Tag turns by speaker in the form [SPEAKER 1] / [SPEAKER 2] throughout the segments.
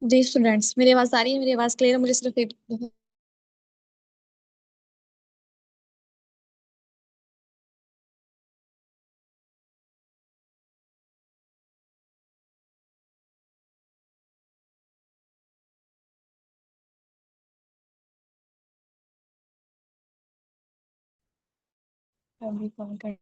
[SPEAKER 1] जी students, मेरी आवाज आ रही है? मेरी आवाज क्लियर है? मुझे सिर्फ एक अभी कॉल कर।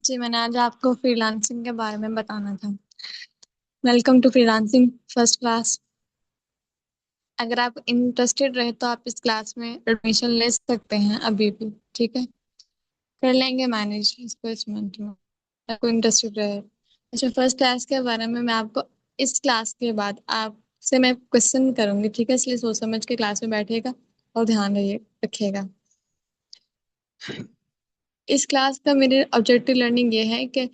[SPEAKER 1] जी, मैंने आज आपको फ्रीलांसिंग के बारे में बताना था। Welcome to freelancing first class. अगर आप इंटरेस्टेड रहे तो आप इस क्लास में एडमिशन ले सकते हैं अभी भी। ठीक है, कर लेंगे मैनेज इसको इस मंथ में। आपको इंटरेस्टेड रहे। अच्छा, फर्स्ट क्लास के बारे में मैं आपको इस क्लास के बाद आपसे मैं क्वेश्चन करूंगी। ठीक है, इसलिए सोच समझ के क्लास में बैठिएगा और ध्यान रहिए रखिएगा। इस क्लास का मेरे ऑब्जेक्टिव लर्निंग ये है कि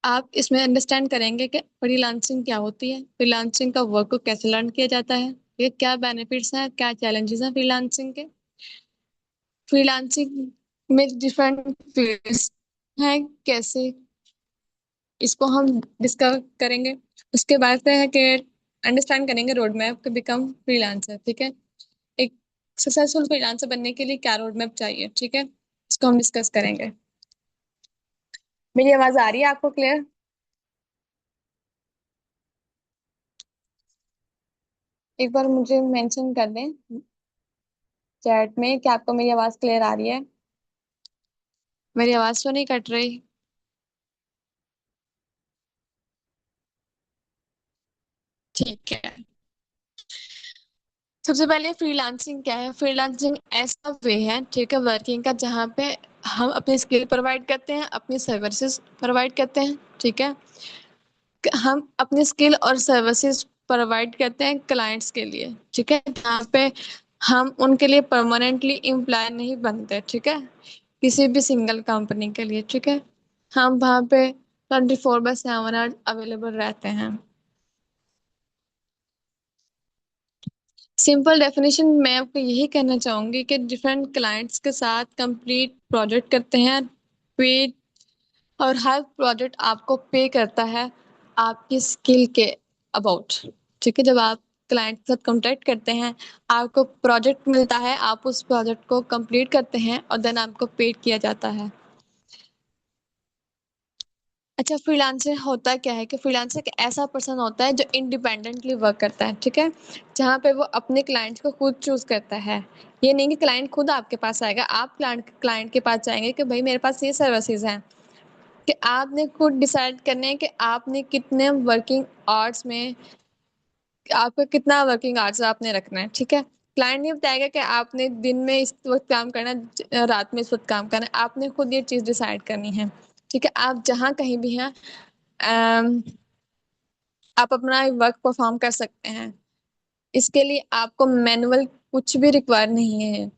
[SPEAKER 1] आप इसमें अंडरस्टैंड करेंगे कि फ्रीलांसिंग क्या होती है, फ्रीलांसिंग का वर्क को कैसे लर्न किया जाता है, ये क्या बेनिफिट्स हैं, क्या चैलेंजेस हैं फ्रीलांसिंग के। फ्रीलांसिंग में डिफरेंट फील्ड्स हैं, कैसे इसको हम डिस्कवर करेंगे। उसके बाद से है कि अंडरस्टैंड करेंगे road map to become freelancer. ठीक है, एक सक्सेसफुल फ्रीलांसर बनने के लिए क्या रोड मैप चाहिए। ठीक है, इसको हम डिस्कस करेंगे। मेरी आवाज आ रही है आपको क्लियर? एक बार मुझे मेंशन कर दें चैट में कि आपको मेरी आवाज क्लियर आ रही है। मेरी आवाज तो नहीं कट रही? ठीक है। सबसे पहले फ्रीलांसिंग क्या है? फ्रीलांसिंग ऐसा वे है, ठीक है, वर्किंग का, जहाँ पे हम अपनी स्किल प्रोवाइड करते हैं, अपनी सर्विसेज प्रोवाइड करते हैं। ठीक है, हम अपनी स्किल और सर्विसेज प्रोवाइड करते हैं क्लाइंट्स के लिए। ठीक है, जहाँ पे हम उनके लिए परमानेंटली एम्प्लॉय नहीं बनते। ठीक है, किसी भी सिंगल कंपनी के लिए। ठीक है, हम वहाँ पे 24/7 अवेलेबल रहते हैं। सिंपल डेफिनेशन मैं आपको यही कहना चाहूंगी कि डिफरेंट क्लाइंट्स के साथ कंप्लीट प्रोजेक्ट करते हैं, पे, और हर प्रोजेक्ट आपको पे करता है आपकी स्किल के अबाउट। ठीक है, जब आप क्लाइंट के साथ कॉन्ट्रैक्ट करते हैं, आपको प्रोजेक्ट मिलता है, आप उस प्रोजेक्ट को कंप्लीट करते हैं और देन आपको पेड किया जाता है। अच्छा, फ्रीलांसर होता क्या है कि फ्रीलांसर एक ऐसा पर्सन होता है जो इंडिपेंडेंटली वर्क करता है। ठीक है, जहाँ पे वो अपने क्लाइंट्स को खुद चूज करता है। ये नहीं कि क्लाइंट खुद आपके पास आएगा, आप क्लाइंट क्लाइंट के पास जाएंगे कि भाई मेरे पास ये सर्विसेज हैं, कि आपने खुद डिसाइड करने हैं कि आपने कितने वर्किंग आवर्स में, आपका कितना वर्किंग आवर्स आपने रखना है। ठीक है, क्लाइंट नहीं बताएगा कि आपने दिन में इस वक्त काम करना है, रात में इस वक्त काम करना है। आपने खुद ये चीज डिसाइड करनी है। ठीक है, आप जहाँ कहीं भी हैं, अम, आप अपना वर्क परफॉर्म कर सकते हैं। इसके लिए आपको मैनुअल कुछ भी रिक्वायर नहीं है।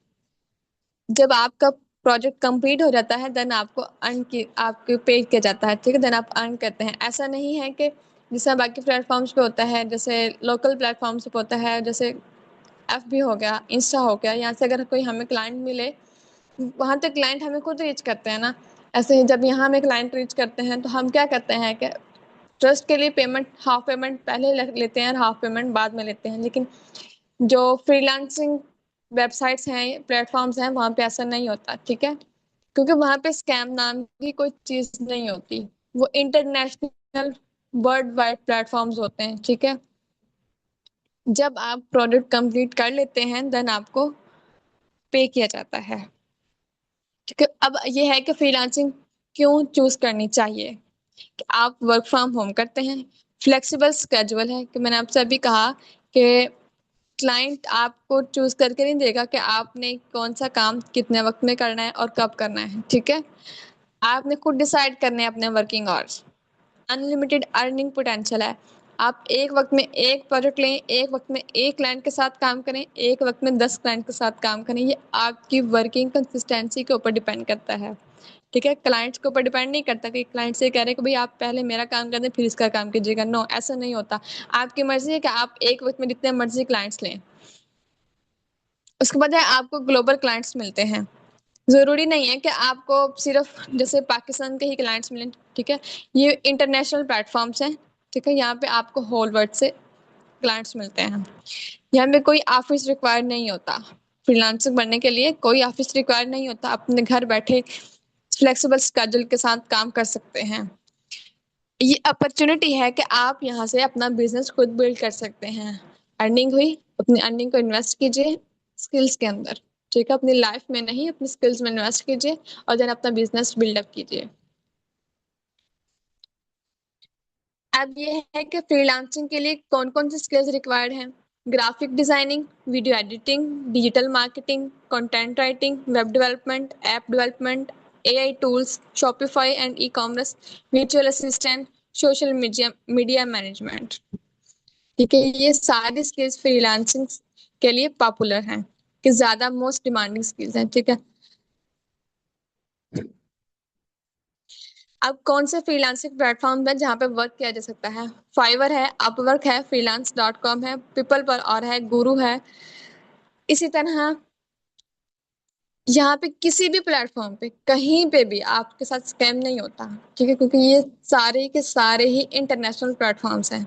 [SPEAKER 1] जब आपका प्रोजेक्ट कंप्लीट हो जाता है, देन आपको अर्न की आपके पे किया जाता है। ठीक है, देन आप अर्न करते हैं। ऐसा नहीं है कि जैसा बाकी प्लेटफॉर्म्स पे होता है, जैसे लोकल प्लेटफॉर्म्स पे होता है, जैसे FB हो गया, इंस्टा हो गया, यहाँ से अगर कोई हमें क्लाइंट मिले, वहां तक क्लाइंट हमें खुद रीच करते हैं ना। ऐसे ही जब यहाँ हमें क्लाइंट रीच करते हैं तो हम क्या करते हैं कि ट्रस्ट के लिए पेमेंट, हाफ पेमेंट पहले लेते हैं और हाफ पेमेंट बाद में लेते हैं। लेकिन जो फ्रीलांसिंग वेबसाइट्स हैं, प्लेटफॉर्म्स हैं, वहां पे ऐसा नहीं होता। ठीक है, क्योंकि वहां पे स्कैम नाम की कोई चीज नहीं होती। वो इंटरनेशनल वर्ल्ड वाइड प्लेटफॉर्म्स होते हैं। ठीक है, जब आप प्रोडक्ट कंप्लीट कर लेते हैं, देन आपको पे किया जाता है। ठीक है, अब ये है कि फ्रीलांसिंग क्यों चूज करनी चाहिए। कि आप वर्क फ्रॉम होम करते हैं, फ्लेक्सिबल स्केड्यूल है, कि मैंने आपसे अभी कहा कि क्लाइंट आपको चूज करके नहीं देगा कि आपने कौन सा काम कितने वक्त में करना है और कब करना है। ठीक है, आपने खुद डिसाइड करने हैं अपने working hours. Unlimited earning potential है, आप एक वक्त में एक प्रोजेक्ट लें, एक वक्त में एक क्लाइंट के साथ काम करें, एक वक्त में 10 क्लाइंट के साथ काम करें, ये आपकी वर्किंग कंसिस्टेंसी के ऊपर डिपेंड करता है। ठीक है, क्लाइंट्स के ऊपर डिपेंड नहीं करता कि क्लाइंट से कह रहे हैं कि भाई आप पहले मेरा काम कर दें फिर इसका काम कीजिएगा। नो, ऐसा नहीं होता। आपकी मर्जी है कि आप एक वक्त में जितने मर्जी क्लाइंट्स लें, उसके बाद है आपको ग्लोबल क्लाइंट्स मिलते हैं। जरूरी नहीं है कि आपको सिर्फ जैसे पाकिस्तान के ही क्लाइंट्स मिलें। ठीक है, ये इंटरनेशनल प्लेटफॉर्म्स हैं। ठीक है, यहाँ पे आपको होल वर्ल्ड से क्लाइंट्स मिलते हैं। यहाँ पे कोई ऑफिस रिक्वायर नहीं होता। फ्रीलांसर बनने के लिए कोई ऑफिस रिक्वायर नहीं होता, अपने घर बैठे फ्लेक्सिबल स्केड्यूल के साथ काम कर सकते हैं। ये अपॉर्चुनिटी है कि आप यहाँ से अपना बिजनेस खुद बिल्ड कर सकते हैं। अर्निंग हुई, अपनी अर्निंग को इन्वेस्ट कीजिए स्किल्स के अंदर। ठीक है, अपनी लाइफ में नहीं, अपनी स्किल्स में इन्वेस्ट कीजिए और देन अपना बिजनेस बिल्डअप कीजिए। अब ये है कि फ्रीलांसिंग के लिए कौन कौन सी स्किल्स रिक्वायर्ड हैं। Graphic designing, video editing, digital marketing, content writing, web development, app development, AI tools, Shopify and e commerce, virtual assistant, social media media management. ठीक है, ये सारी स्किल्स फ्रीलांसिंग के लिए पॉपुलर हैं, कि ज्यादा मोस्ट डिमांडिंग स्किल्स हैं। ठीक है, अब कौन से फ्रीलांसिंग प्लेटफॉर्म है जहाँ पे वर्क किया जा सकता है। फाइवर है, अपवर्क है, freelance.com है, पीपल पर और है, गुरु है। इसी तरह यहाँ पे किसी भी प्लेटफॉर्म पे कहीं पे भी आपके साथ स्कैम नहीं होता। ठीक है, क्योंकि ये सारे के सारे ही इंटरनेशनल प्लेटफॉर्म्स हैं।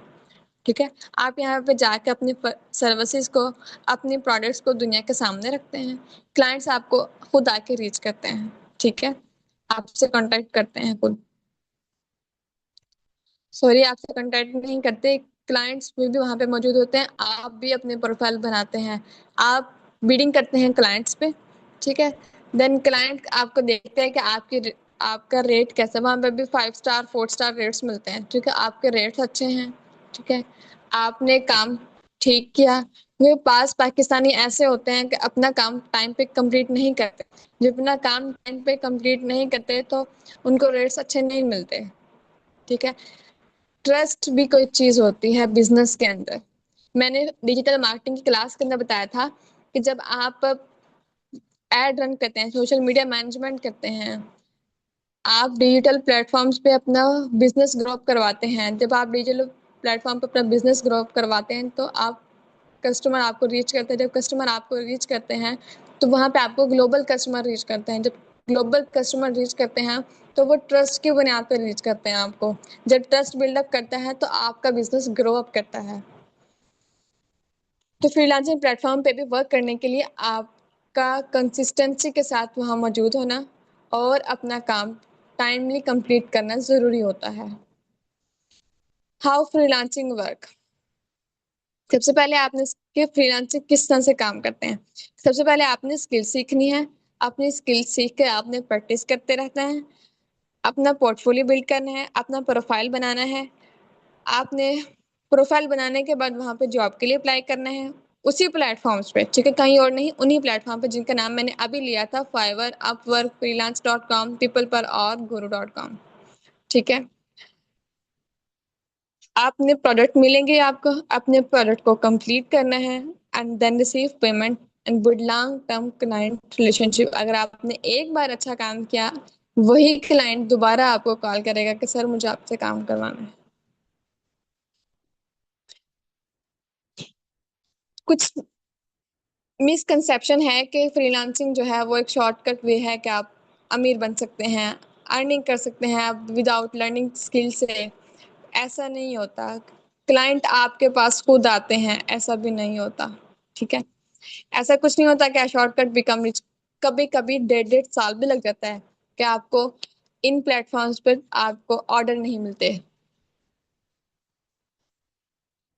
[SPEAKER 1] ठीक है, आप यहाँ पे जाके अपनी सर्विसेज को, अपनी प्रोडक्ट्स को दुनिया के सामने रखते हैं। क्लाइंट्स आपको खुद आके रीच करते हैं। ठीक है, आपसे कांटेक्ट करते हैं खुद। सॉरी, आपसे कांटेक्ट नहीं करते, क्लाइंट्स भी वहां पे मौजूद होते हैं। आप भी अपने प्रोफाइल बनाते हैं, आप बीडिंग करते हैं क्लाइंट्स पे। ठीक है, देन क्लाइंट आपको देखते हैं कि आपका रेट कैसा है। वहां पे भी 5 स्टार 4 स्टार रेट्स मिलते हैं। ठीक है, आपके रेट्स अच्छे हैं। ठीक है, आपने काम ठीक किया। वे पास पाकिस्तानी ऐसे होते हैं कि अपना काम टाइम पे कंप्लीट नहीं करते। जो अपना काम टाइम पे कंप्लीट नहीं करते तो उनको रेट्स अच्छे नहीं मिलते। ठीक है, ट्रस्ट भी कोई चीज होती है बिजनेस के अंदर। मैंने डिजिटल मार्केटिंग की क्लास के अंदर बताया था कि जब आप एड रन करते हैं, सोशल मीडिया मैनेजमेंट करते हैं, आप डिजिटल प्लेटफॉर्म्स पे अपना बिजनेस ग्रो करवाते हैं। जब आप डिजिटल प्लेटफॉर्म पे अपना बिजनेस ग्रो करवाते हैं तो आप कस्टमर आपको रीच करते हैं। जब कस्टमर आपको रीच करते हैं तो वहां पे आपको ग्लोबल कस्टमर रीच करते हैं। जब ग्लोबल कस्टमर रीच करते हैं तो वो ट्रस्ट की बुनियाद पर रीच करते हैं आपको। जब ट्रस्ट बिल्डअप करता है तो आपका बिजनेस ग्रो अप करता है। तो फ्रीलांसिंग प्लेटफॉर्म पे भी वर्क करने के लिए आपका कंसिस्टेंसी के साथ वहां मौजूद होना और अपना काम टाइमली कंप्लीट करना जरूरी होता है। How freelancing work. सबसे पहले आपने कि फ्रीलांसिंग किस तरह से काम करते हैं। सबसे पहले आपने स्किल सीखनी है। अपनी स्किल सीख के आपने प्रैक्टिस करते रहना है। अपना पोर्टफोलियो बिल्ड करना है, अपना प्रोफाइल बनाना है। आपने प्रोफाइल बनाने के बाद वहां पे जॉब के लिए अप्लाई करना है, उसी प्लेटफॉर्म्स पे। ठीक है, कहीं और नहीं, उन्हीं प्लेटफॉर्म पे जिनका नाम मैंने अभी लिया था, फाइवर, अपवर्क, freelance.com, पीपल पर और गुरु.com। ठीक है, आपने प्रोडक्ट मिलेंगे, आपको अपने प्रोडक्ट को कंप्लीट करना है and then receive payment and build long term client relationship. अगर आपने एक बार अच्छा काम किया, वही क्लाइंट दोबारा आपको कॉल करेगा कि सर मुझे आपसे काम करवाना है। कुछ मिसकंसेप्शन है कि फ्रीलांसिंग जो है वो एक शॉर्टकट वे है कि आप अमीर बन सकते हैं, अर्निंग कर सकते हैं आप विदाउट लर्निंग स्किल से। ऐसा नहीं होता। क्लाइंट आपके पास खुद आते हैं, ऐसा भी नहीं होता। ठीक है, ऐसा कुछ नहीं होता कि शॉर्टकट बिकम रिच। कभी कभी 1.5 1.5 साल भी लग जाता है कि आपको इन प्लेटफॉर्म्स पर आपको ऑर्डर नहीं मिलते।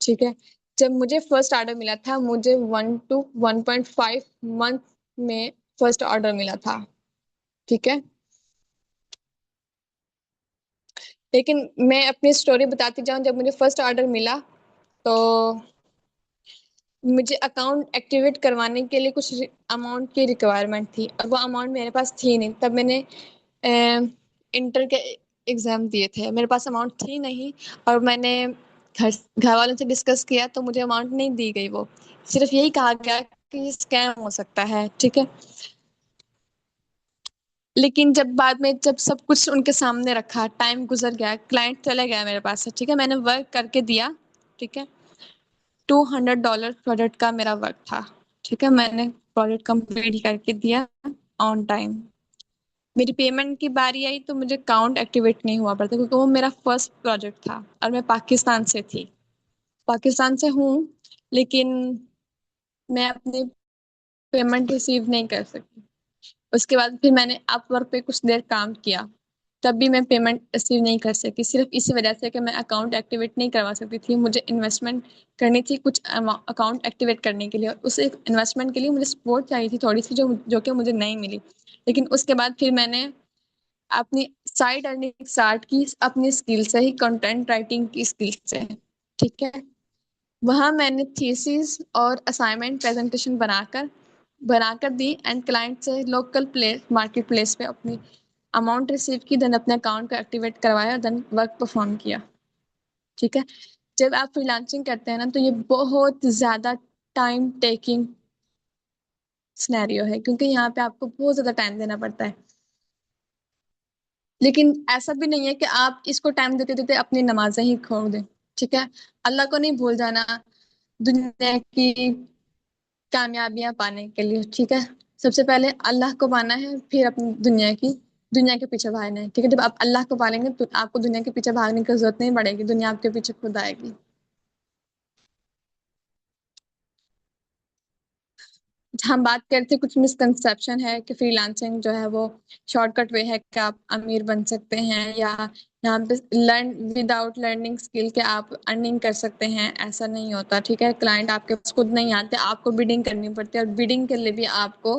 [SPEAKER 1] ठीक है, जब मुझे फर्स्ट ऑर्डर मिला था, मुझे 1 to 1.5 मंथ में फर्स्ट ऑर्डर मिला था। ठीक है, लेकिन मैं अपनी स्टोरी बताती जाऊं। जब मुझे फर्स्ट ऑर्डर मिला तो मुझे अकाउंट एक्टिवेट करवाने के लिए कुछ अमाउंट की रिक्वायरमेंट थी और वो अमाउंट मेरे पास थी नहीं। तब मैंने इंटर के एग्जाम दिए थे, मेरे पास अमाउंट थी नहीं। और मैंने घर घर वालों से डिस्कस किया तो मुझे अमाउंट नहीं दी गई। वो सिर्फ यही कहा गया कि ये स्कैम हो सकता है, ठीक है। लेकिन जब बाद में जब सब कुछ उनके सामने रखा, टाइम गुजर गया, क्लाइंट चले गया मेरे पास से, ठीक है, मैंने वर्क करके दिया, ठीक है। $200 प्रोडक्ट का मेरा वर्क था, ठीक है। मैंने प्रोडक्ट कंप्लीट करके दिया ऑन टाइम। मेरी पेमेंट की बारी आई तो मुझे अकाउंट एक्टिवेट नहीं हुआ पड़ता, क्योंकि वो मेरा फर्स्ट प्रोजेक्ट था और मैं पाकिस्तान से थी, पाकिस्तान से हूँ, लेकिन मैं अपनी पेमेंट रिसीव नहीं कर सकी। उसके बाद फिर मैंने अपवर्क पे कुछ देर काम किया, तब भी मैं पेमेंट रिसीव नहीं कर सकी, सिर्फ इसी वजह से कि मैं अकाउंट एक्टिवेट नहीं करवा सकती थी। मुझे इन्वेस्टमेंट करनी थी कुछ अकाउंट एक्टिवेट करने के लिए, उस इन्वेस्टमेंट के लिए मुझे सपोर्ट चाहिए थी थोड़ी सी, जो जो कि मुझे नहीं मिली। लेकिन उसके बाद फिर मैंने अपनी साइड अर्निंग स्टार्ट की अपनी स्किल से ही, कंटेंट राइटिंग की स्किल से, ठीक है। वहां मैंने थीसिस और असाइनमेंट प्रेजेंटेशन बनाकर बनाकर दी, एंड क्लाइंट से लोकल प्लेस मार्केट प्लेस पे अपनी अमाउंट रिसीव की, देन अपने अकाउंट को एक्टिवेट करवाया, देन वर्क परफॉर्म किया, ठीक है। जब आप फ्रीलांसिंग करते हैं ना, तो ये बहुत ज्यादा टाइम टेकिंग सिनेरियो है, क्योंकि यहाँ पे आपको बहुत ज्यादा टाइम देना पड़ता है। लेकिन ऐसा भी नहीं है कि आप इसको टाइम देते देते अपनी नमाजें ही छोड़ दें, ठीक है। अल्लाह को नहीं भूल जाना दुनिया की कामयाबियां पाने के लिए, ठीक है। सबसे पहले अल्लाह को पाना है, फिर अपनी दुनिया के पीछे भागना है, ठीक है। जब आप अल्लाह को पालेंगे तो आपको दुनिया के पीछे भागने की जरूरत नहीं पड़ेगी, दुनिया आपके पीछे खुद आएगी। हम बात करते हैं, कुछ मिसकंसेप्शन है कि फ्रीलांसिंग जो है वो शॉर्टकट वे है कि आप अमीर बन सकते हैं, या यहाँ पे लर्न विदाउट लर्निंग स्किल के आप अर्निंग कर सकते हैं। ऐसा नहीं होता, ठीक है। क्लाइंट आपके पास खुद नहीं आते, आपको बिडिंग करनी पड़ती है, और बिडिंग के लिए भी आपको